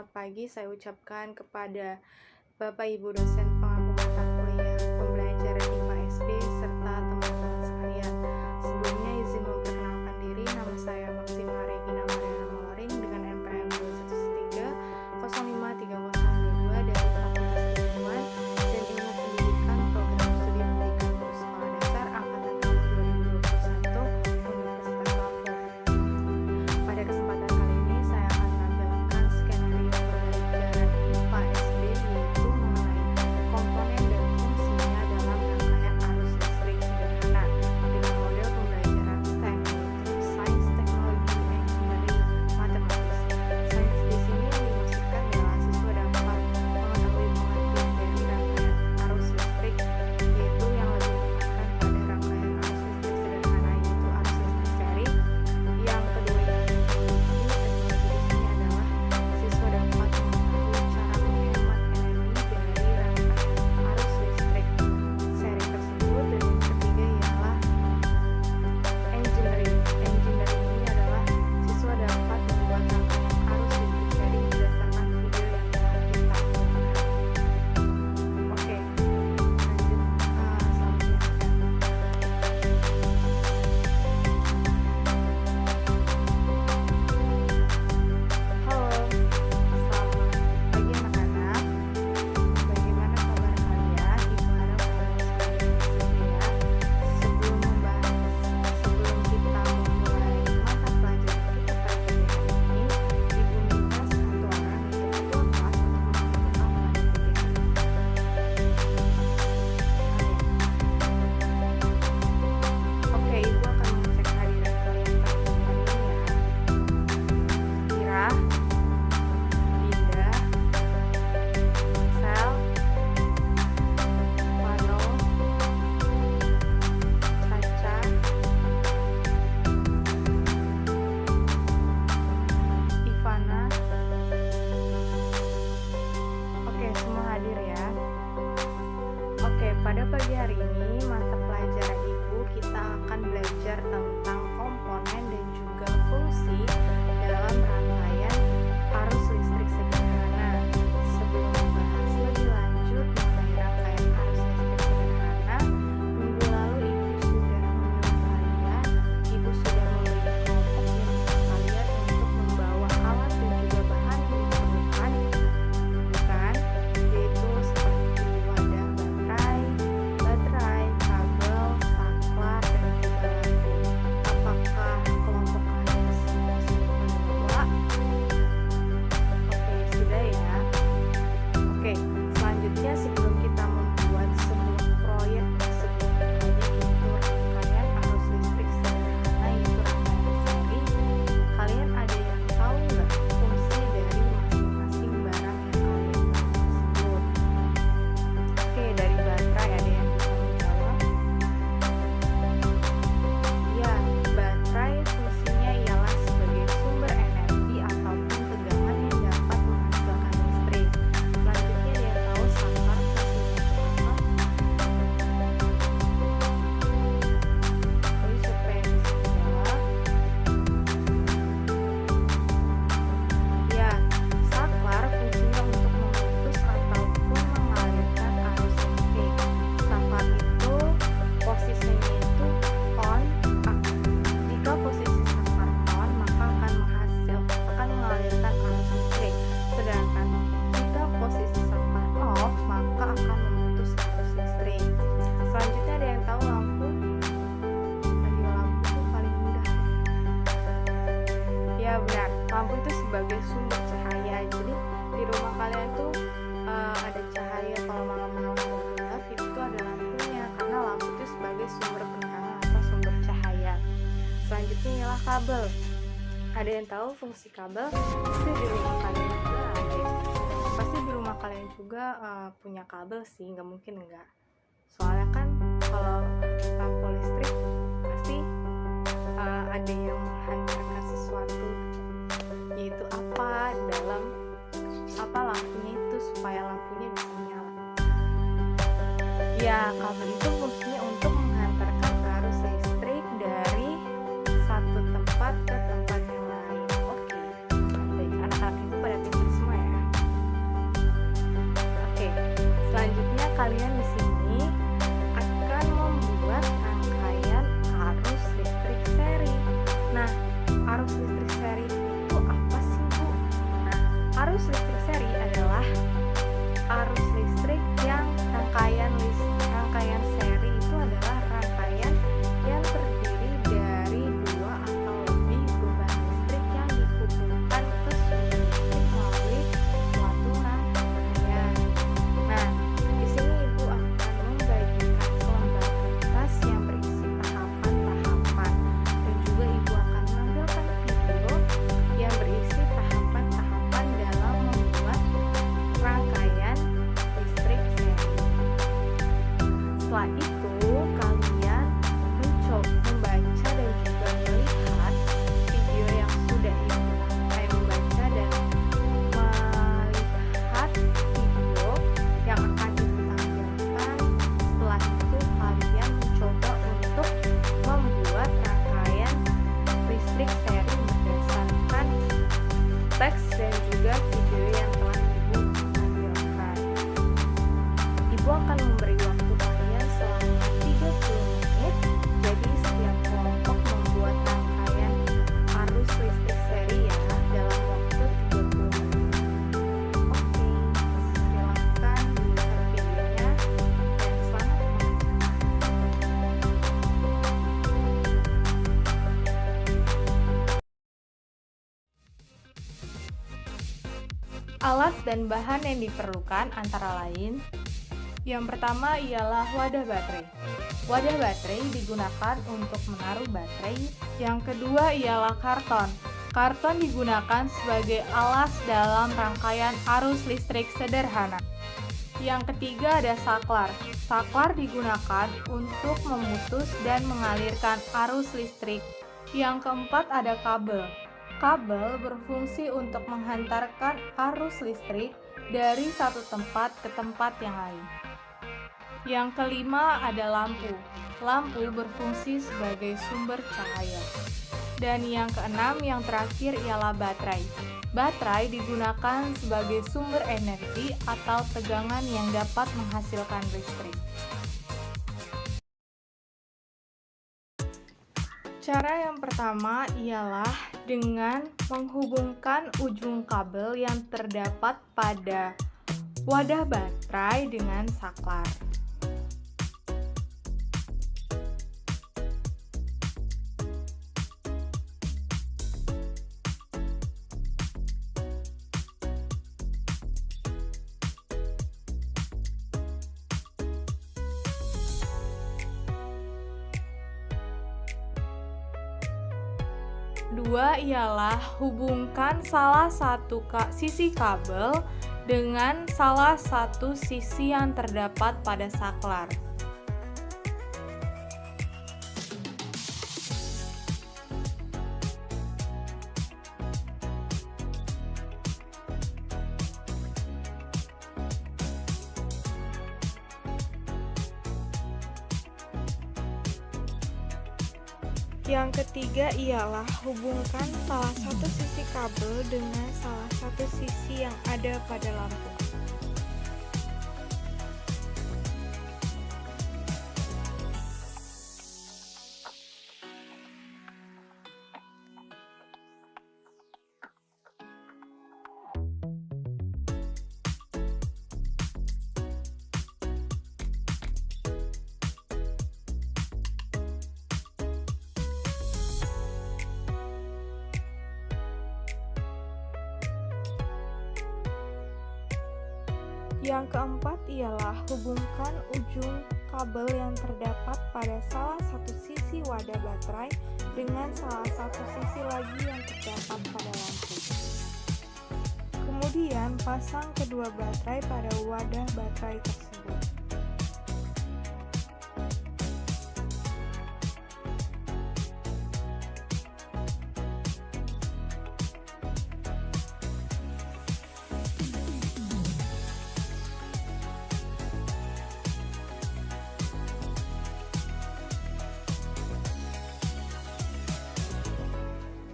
selamat pagi saya ucapkan kepada Bapak Ibu dosen pengampu mata kuliah pembelajaran IPA SD serta teman-teman sekalian. Sebelumnya izin memperkenalkan diri, nama saya Maxima Regina Mariana Maloring dengan NPM 213053022 dari Fakultas Keilmuan dan Ilmu Pendidikan Program Studi Pendidikan Guru Sekolah Dasar Angkatan tahun 2021 Universitas Lampung. Pada kesempatan kali ini saya akan menampilkan skenario pembelajaran IPA SD yaitu mengenai komponen dan fungsinya dalam rangkaian arus listrik sederhana dengan model pembelajaran STEM yaitu Sains, Teknologi, Engineering, Matematis. Sains di sini yang dimaksudkan adalah siswa dapat mengetahui pengertian dari rangkaian arus listrik yaitu yang lebih menekankan pada rangkaian arus listrik sederhana yaitu arus listrik seri. Yang kedua yang teknologi di sini adalah siswa dapat mengetahui cara menghemat energi dari rangkaian arus listrik seri tersebut. Dan yang ketiga ialah engineering. Engineering ini adalah siswa dapat membuat rangkaian arus listrik seri berdasarkan video yang telah kita gunakan. Oke, lanjut. Selamat menyaksikan. Halo, selamat pagi anak-anak. Bagaimana kabar kalian? Ibu harap kalian semuanya sehat. Sebelum kita memulai mata pelajaran kita pada pagi hari ini, Ibu minta satu orang yaitu ketua kelas untuk mengambil doa pada pagi hari ini. Oke, Ibu akan mengecek hadirat kalian pada pagi hari ini ya. Kira, Dinda, Sel, Vano, Caca, Ivana. Oke, semua hadir ya. Oke, pada pagi hari ini mata pelajaran Ibu kita akan belajar tentang komponen dan juga fungsi dalam rangkaian arus listrik sederhana. Sebelum membahas lebih lanjut mengenai rangkaian arus listrik sederhana, minggu lalu Ibu sudah menyuruh kalian, Ibu sudah memberi kelompok yang kalian untuk membawa alat dan juga bahan yang diperlukan, bukan? Yaitu seperti wadah baterai, kabel, saklar, dan juga lampu. Apakah kelompok kalian semua sudah membawa? Oke, sudah ya. Oke, selanjutnya sebelum kita membuat sebuah proyek tersebut, yaitu rangkaian arus listrik sederhana yaitu rangkaian seri, kalian ada yang tahu nggak fungsi dari masing-masing barang yang kalian bawa tersebut? Oke, dari baterai ada yang bisa menjawab? Ya, baterai fungsinya ialah sebagai sumber energi ataupun tegangan yang dapat menghasilkan listrik. Selanjutnya ada yang tahu saklar fungsinya untuk apa? Jadi siapa yang bisa menjawab? Ya, saklar fungsinya untuk memutus ataupun mengalirkan arus listrik. Saklar itu posisinya itu on. Jika posisi saklar on, maka akan mengalirkan arus listrik. Sedangkan jika posisi saklar off, maka akan memutus arus listrik. Selanjutnya ada yang tahu lampu? Ayo, lampu itu paling mudah. Ya benar, lampu itu sebagai sumber cahaya. Jadi di rumah kalian tuh ada cahaya kalau malam-malam mau gelap, itu ada lampunya karena lampu itu sebagai sumber penerangan atau sumber cahaya. Selanjutnya ialah kabel. Ada yang tahu fungsi kabel? Pasti di rumah kalian juga ada ya. Pasti di rumah kalian juga punya kabel sih, nggak mungkin enggak. Soalnya kan kalau lampu listrik pasti ada yang menghantarkan sesuatu, yaitu apa dalam lampunya itu supaya lampunya bisa nyala. Ya, kabel itu fungsinya untuk menghantarkan arus listrik dari satu tempat ke tempat yang lain. Oke, baik, anak-anak ibu pada pintar semua ya. Alat dan bahan yang diperlukan antara lain, yang pertama ialah wadah baterai. Wadah baterai digunakan untuk menaruh baterai. Yang kedua ialah karton. Karton digunakan sebagai alas dalam rangkaian arus listrik sederhana. Yang ketiga ada saklar. Saklar digunakan untuk memutus dan mengalirkan arus listrik. Yang keempat ada kabel. Kabel berfungsi untuk menghantarkan arus listrik dari satu tempat ke tempat yang lain. Yang kelima ada lampu. Lampu berfungsi sebagai sumber cahaya. Dan yang keenam, yang terakhir ialah baterai. Baterai digunakan sebagai sumber energi atau tegangan yang dapat menghasilkan listrik. Cara yang pertama ialah dengan menghubungkan ujung kabel yang terdapat pada wadah baterai dengan saklar. Dua ialah hubungkan salah satu sisi kabel dengan salah satu sisi yang terdapat pada saklar. Yang ketiga ialah hubungkan salah satu sisi kabel dengan salah satu sisi yang ada pada lampu. Yang keempat ialah hubungkan ujung kabel yang terdapat pada salah satu sisi wadah baterai dengan salah satu sisi lagi yang terdapat pada lampu. Kemudian pasang kedua baterai pada wadah baterai tersebut.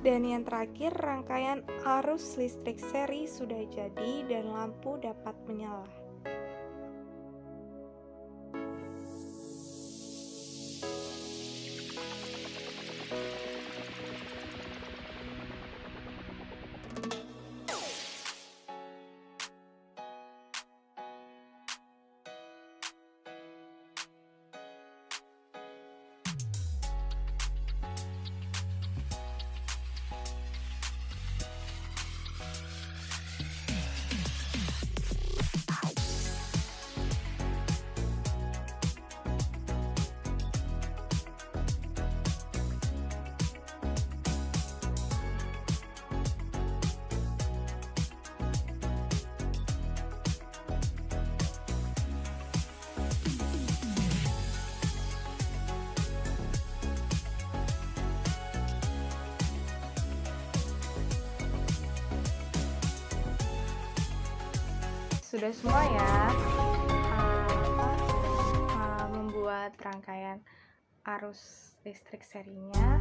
Dan yang terakhir, rangkaian arus listrik seri sudah jadi dan lampu dapat menyala. Sudah semua ya, membuat rangkaian arus listrik serinya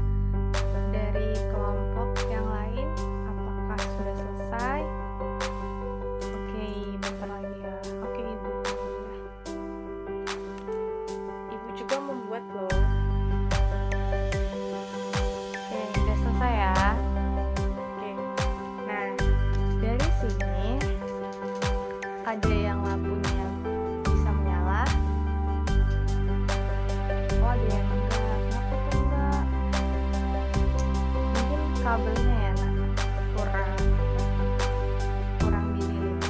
dari kelompok yang lain. Apakah sudah selesai? Oke, bentar lagi ya. Oke, ibu ya. Ibu juga membuat loh. Oke, udah selesai ya. Oke, nah dari sini ada yang lampunya bisa menyala, oh ada yang enggak. Kenapa tuh enggak? Mungkin kabelnya ya nak kurang dililit.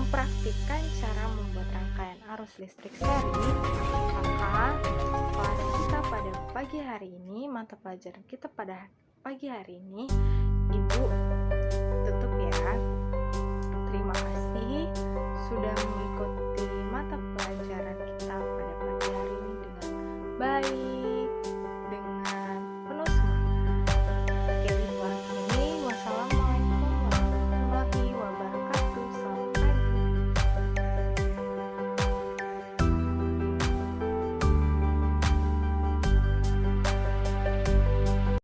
mempraktikkan cara membuat rangkaian arus listrik seri, maka kelas kita pada pagi hari ini, mata pelajaran kita pada pagi hari ini